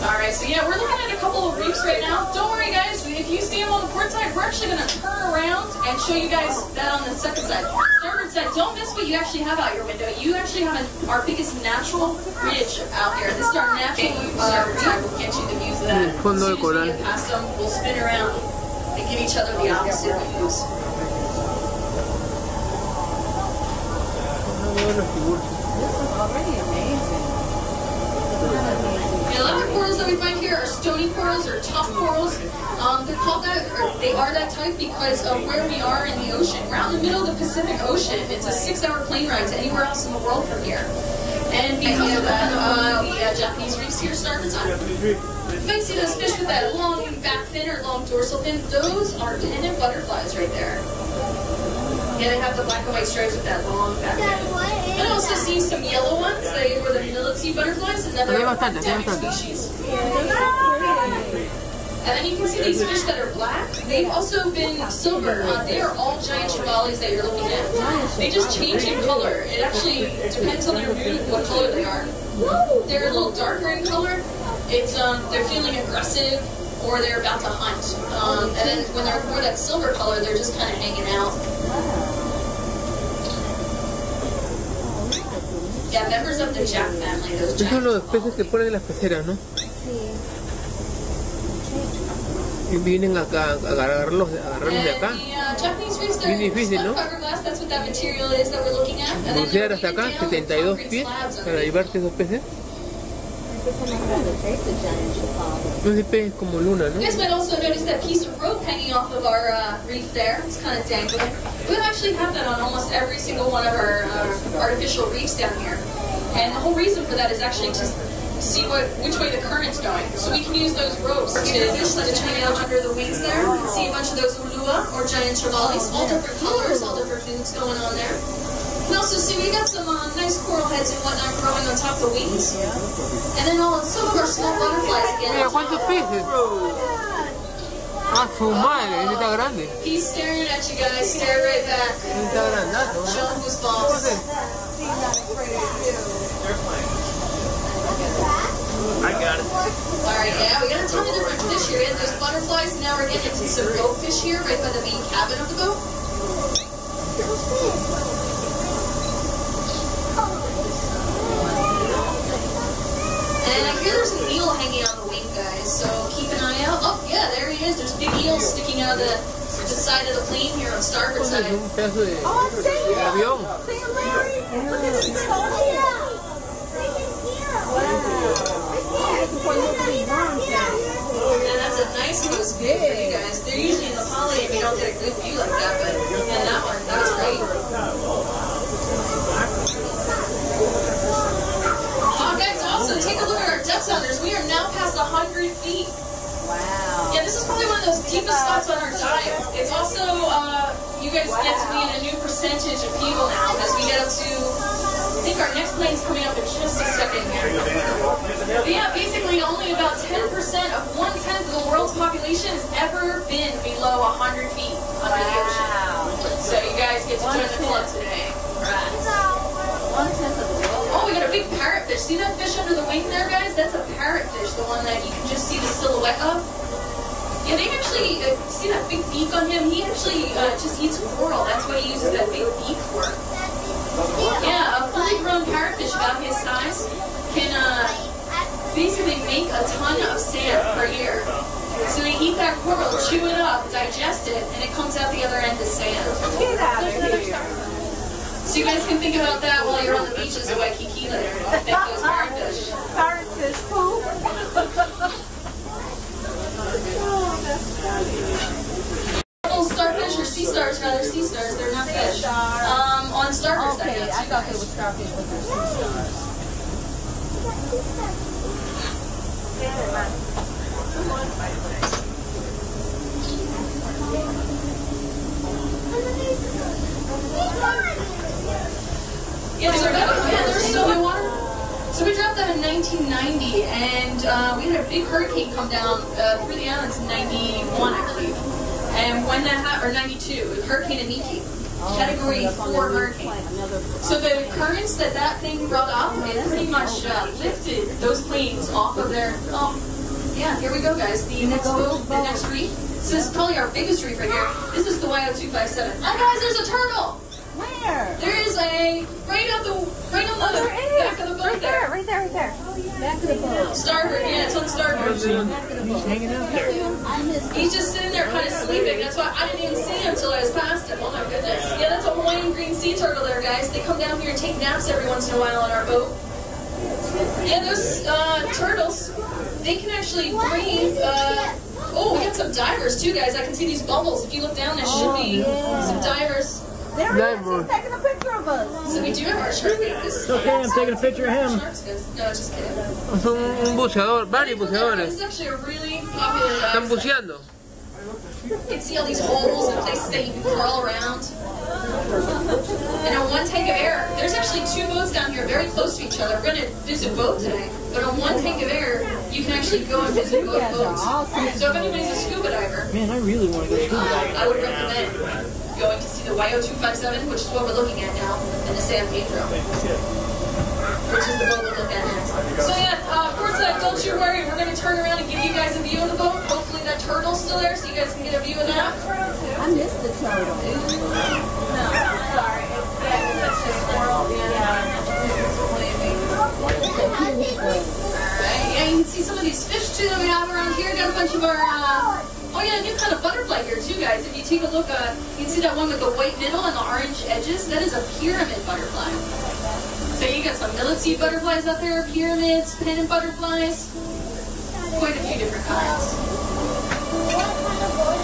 Alright, so yeah, we're looking at a couple of reefs right now. Don't worry guys, if you see them on the port side, we're actually going to turn around and show you guys that on the second side. Starboard side, don't miss what you actually have out your window. You actually have our biggest natural ridge out here. This is our natural reef. We'll get you the views of that. Fondo de coral. As soon as we get past them, we'll spin around and give each other the opposite views. This is already amazing. The other corals that we find here are stony corals or tough corals. They're called that, or they are that type because of where we are in the ocean. We're out in the middle of the Pacific Ocean. It's a 6-hour plane ride to anywhere else in the world from here. And because of that, the Japanese reefs here starboard side. You might see those fish with that long back fin or long dorsal fin. Those are pendant butterflies right there. Yeah, they have the black and white stripes with that long back fin. And also see some yellow ones. They were the millet butterflies, another endemic species. And then you can see these fish that are black. They've also been silver. They are all giant chavalis that you're looking at. They just change in color. It actually depends on your mood what color they are. They're a little darker in color. It's they're feeling aggressive or they're about to hunt. And then when they're more that silver color, they're just kind of hanging out. Yeah, members of the Jack family. Those Esos son los peces que ponen en las peceras, ¿no? Y vienen acá a agarrarlos de acá. Bien difícil, ¿no? Bucear hasta acá, 72 pies, para llevarte esos peces. No es de pez como luna, ¿no? You guys might also notice that piece of rope hanging off of our reef there. It's kind of dangling. We actually have that on almost every single one of our artificial reefs down here. And the whole reason for that is actually just see which way the current's going. So we can use those ropes to fish like a tornado under the wings there. You can see a bunch of those ulua or giant trevallies, all different colors, all different things going on there. You can also see we got some nice coral heads and whatnot growing on top of the wings. And then some of our small butterflies again. Mira cuántos peces. Ah, su madre, ese está grande. He's staring at you guys, stare right back. Está grandazo, ¿no? Showing goosebumps. I got it. Alright, yeah, we got a ton of different fish here. We had those butterflies, now we're getting into some goatfish here, right by the main cabin of the boat. And I hear there's an eel hanging on the wing, guys, so keep an eye out. Oh, yeah, there he is. There's big eels sticking out of the side of the plane here on starboard side. Un pedazo de avión. See him, Larry? Look at him. And that's a nice goose view for you guys. They're usually in the poly and you don't get a good view like that, but man, that was great. Guys, also take a look at our depth sounders. We are now past 100 feet. Wow. Yeah, this is probably one of those deepest spots on our dive. It's also, you guys get to be in a new percentage of people now as we get up to, I think our next plane's coming up in just a second here. But yeah, basically only about 10% of 1/10 of the world's population has ever been below 100 feet under the ocean. So you guys get to join the club today. Oh, we got a big parrotfish. See that fish under the wing there, guys? That's a parrotfish, the one that you can just see the silhouette of. Yeah, they actually, see that big beak on him? He actually just eats coral. That's what he uses that big beak for. Yeah, a fully grown parrotfish about his size can basically make a ton of sand per year. So they eat that coral, chew it up, digest it, and it comes out the other end as sand. Get out of here. So you guys can think about that while you're on the beaches of Waikiki later. Think those parrotfish. Parrotfish poop. Little starfish or sea stars, rather sea stars. They're not fish. On starfish, Okay, I thought they were starfish, but they're sea stars. Yeah, there's so much water. So we dropped that in 1990, and we had a big hurricane come down through the islands in 91, I believe. And when that happened, or 92, Hurricane Iniki, Category 4 hurricane. So the currents that thing brought up, it pretty much lifted those planes off of their, yeah, here we go, guys. The next boat, the next reef. So this is probably our biggest reef right here. This is the YO257. Oh, guys, there's a turtle! Where? There is a, right on the back of the boat there. Right there. Back of the boat. Starboard, yeah, it's on starboard. He's hanging out there. He's just sitting there kind of sleeping. That's why I didn't even see him until I was past him. Oh my goodness. Yeah, that's a Hawaiian green sea turtle there, guys. They come down here and take naps every once in a while on our boat. And those turtles, they can actually breathe. Oh, we got some divers too, guys. I can see these bubbles. If you look down, there should be some divers. There he is. He's taking a picture of us. So we do have our shark bait. It's okay, I'm taking a picture of him. No, just kidding. Es un buceador, varios This buceadores. is actually a really popular Están dive. buceando. You can see all these holes and places that you can crawl around. And on one tank of air, there's actually two boats down here very close to each other. We're going to visit both today. But on one tank of air, you can actually go and visit both boats. So if anybody's a scuba diver, Man, I really want to go scuba diving. I would recommend going to see the YO257, which is what we're looking at now, and the San Pedro, which is the boat we'll look at next. So yeah, Portside, don't you worry. We're going to turn around and give you guys a view of the boat. Hopefully that turtle's still there so you guys can get a view of that. I missed the turtle. No, sorry. Yeah, that's just coral. Alright, yeah, you can see some of these fish too that we have around here. Got a bunch of our, oh yeah, a new kind of butterfly here too, guys. If you take a look, you can see that one with the white middle and the orange edges. That is a pyramid butterfly. So you got some millet butterflies out there, pyramids, pennant butterflies. Quite a few different kinds.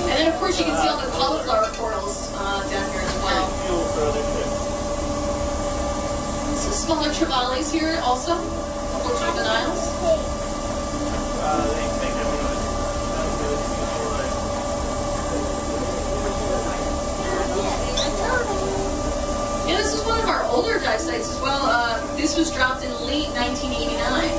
And then of course you can see all the cauliflower corals down here as well. Some smaller trevallies here also. couple juveniles. Yeah, this is one of our older dive sites as well. This was dropped in late 1989.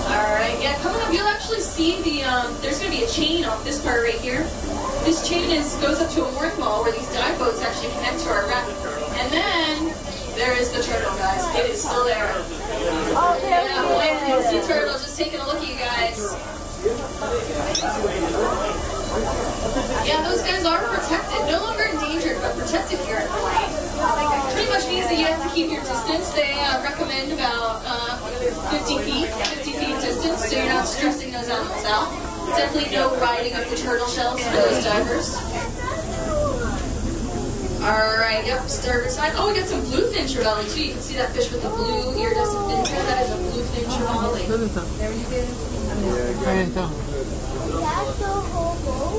Alright, yeah, coming up you'll actually see the, there's going to be a chain off this part right here. This chain goes up to a mooring mall where these dive boats actually connect to our wreck. And then, there is the turtle, guys. It is still there. Oh, there yeah, the sea turtle, just taking a look at you guys. Yeah, those guys are protected. No longer endangered, but protected here in Hawaii. Pretty much means that you have to keep your distance. They recommend about 50 feet distance, so you're not stressing those animals out. Definitely no riding of the turtle shells for those divers. Alright, yep, starboard side. Oh, we got some bluefin trevally too. You can see that fish with the blue iridescent fins there. That is a bluefin trevally.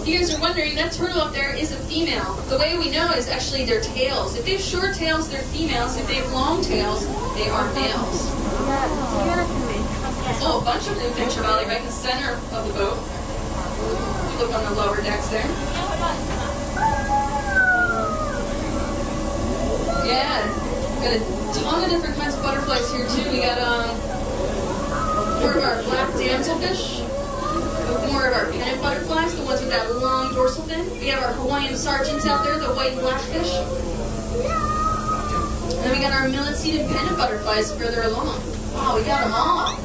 You guys are wondering, that turtle up there is a female. The way we know is actually their tails. If they have short tails, they're females. If they have long tails, they are males. Oh, a bunch of bluefin trevally right in the center of the boat. You look on the lower decks there. Yeah, got a ton of different kinds of butterflies here too. We got more of our black damselfish, more of our pennant butterflies, the ones with that long dorsal fin. We have our Hawaiian sergeants out there, the white and black fish. And then we got our millet-seeded pennant butterflies further along. Wow, we got them all.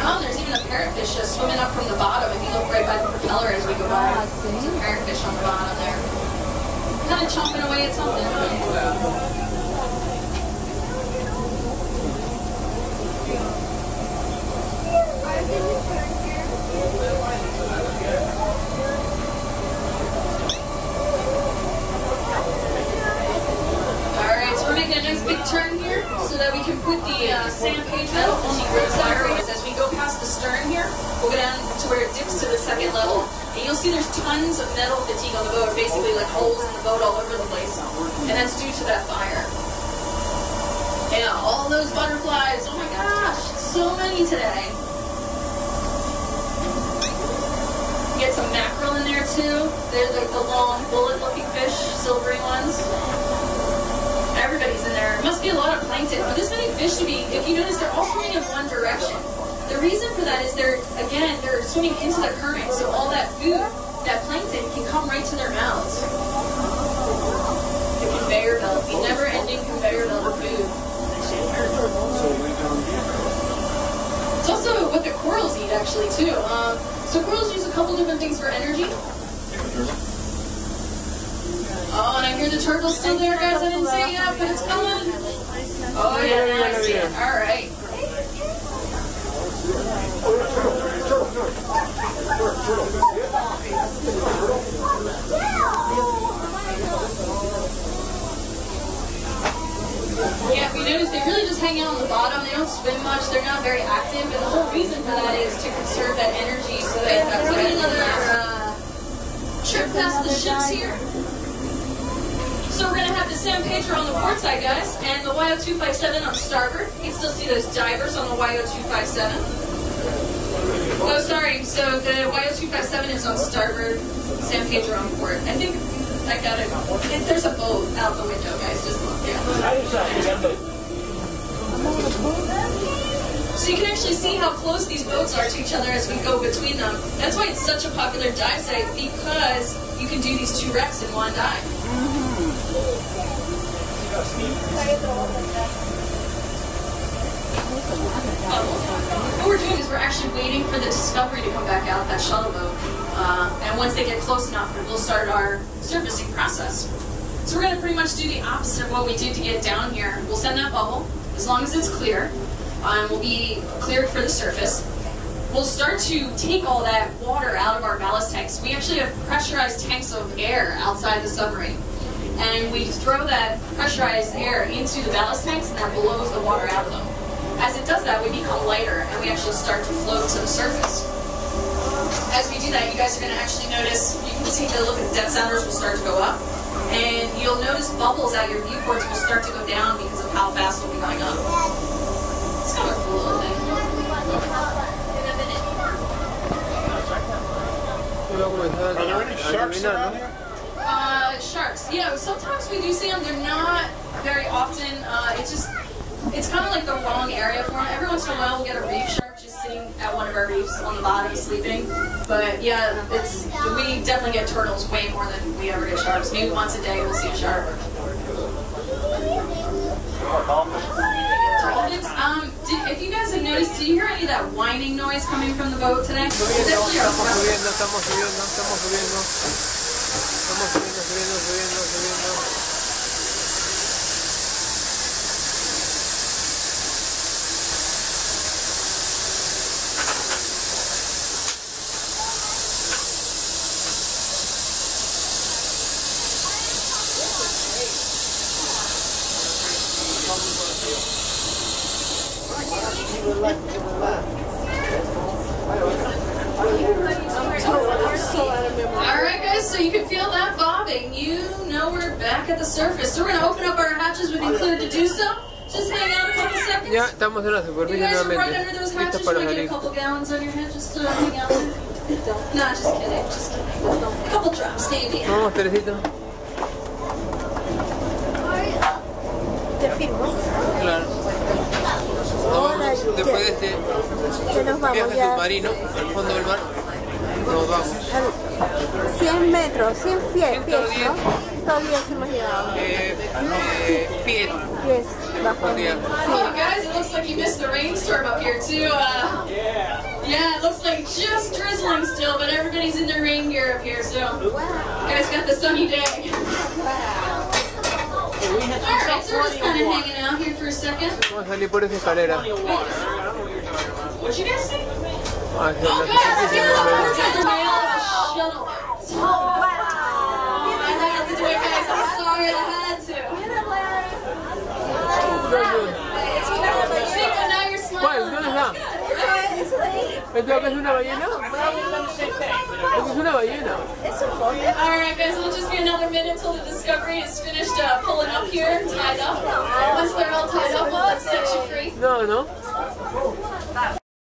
Oh, there's even a parrotfish just swimming up from the bottom. If you look right by the propeller as we go by, there's a parrotfish on the bottom there. Kind of chomping away at something. Alright, so we're making a nice big turn here so that we can put the San Pedro on the grid side. As we go past the stern here, we'll go down to where it dips to the second level. And you'll see there's tons of metal fatigue on the boat, basically like holes in the boat all over the place. And that's due to that fire. Yeah, all those butterflies. Oh my gosh, so many today. You get some mackerel in there too. They're like the long bullet-looking fish, silvery ones. Everybody's in there. It must be a lot of plankton. For this many fish to be, if you notice, they're all swimming in one direction. The reason for that is they're swimming into the current, so all that food, that plankton, can come right to their mouths. The conveyor belt, the never-ending conveyor belt of food. It's also what the corals eat, actually, too. So corals use a couple different things for energy. Oh, and I hear the turtle's still there, guys. I didn't say it yet, but it's coming. Oh, yeah, I see it. All right. Yeah, if you notice, they really just hang out on the bottom. They don't swim much. They're not very active. And the whole reason for that is to conserve that energy so that we're doing another trip past the ships here. So we're going to have the San Pedro on the port side, guys, and the YO257 on starboard. You can still see those divers on the YO257. Oh, sorry. So the YO257 is on starboard, San Pedro on port. I think I got it. There's a boat out the window, guys. Just look. Yeah. So you can actually see how close these boats are to each other as we go between them. That's why it's such a popular dive site, because you can do these two wrecks in one dive. What we're doing is we're actually waiting for the Discovery to come back out, that shuttle boat. And once they get close enough, we'll start our surfacing process. So we're going to pretty much do the opposite of what we did to get down here. We'll send that bubble, as long as it's clear. We'll be cleared for the surface. we'll start to take all that water out of our ballast tanks. We actually have pressurized tanks of air outside the submarine. And we throw that pressurized air into the ballast tanks and that blows the water out of them. As it does that, we become lighter and we actually start to float to the surface. As we do that, you guys are going to actually notice, you can take a look at the depth sounders will start to go up. And you'll notice bubbles at your viewports will start to go down because of how fast we'll be going up. It's kind of a cool little thing. Are there any sharks around here? Sharks. Yeah, sometimes we do see them. They're not very often. It's kind of like the wrong area for them. Every once in a while we'll get a reef shark just sitting at one of our reefs on the bottom sleeping. But yeah, we definitely get turtles way more than we ever get sharks. Maybe once a day we'll see a shark. Dolphins? If you guys have noticed, did you hear any of that whining noise coming from the boat today? It's actually our subiendo. Alright guys, so you can feel that bobbing. You know we're back at the surface. So we're going to open up our hatches. We've been cleared to do so. Just hang out a couple seconds. Ya estamos en la superficie nuevamente. Right under those hatches. You might get a couple gallons on your head just to hang out there. No, just kidding. Just kidding. A couple drops, maybe. Vamos, Teresita. ¿Te firmo? Claro. Después de este viaje submarino al fondo del mar, nos vamos. 100 metros, 100 pies, ¿no? Todavía hemos llegado. Pies. Bajo. Oh guys, it looks like you missed the rainstorm up here too. Yeah, it looks like just drizzling still, but everybody's in their rain gear up here, so you guys got the sunny day. Alright, so we're just kind of hanging out here for a second. Vamos a salir por esa escalera. What'd you guys say? Ah, Oh guys, we're in the mail of a shuttle. Oh wow! I had to do it, guys. I'm sorry I had to. See, but now you're smiling. ¿Cuál? ¿Dónde está? ¿Esto acá es una ballena? ¿Esto es una ballena? Alright guys, it'll just be another minute till the Discovery is finished pulling up here, tied up. Once they're all tied up, we'll let set you free. No.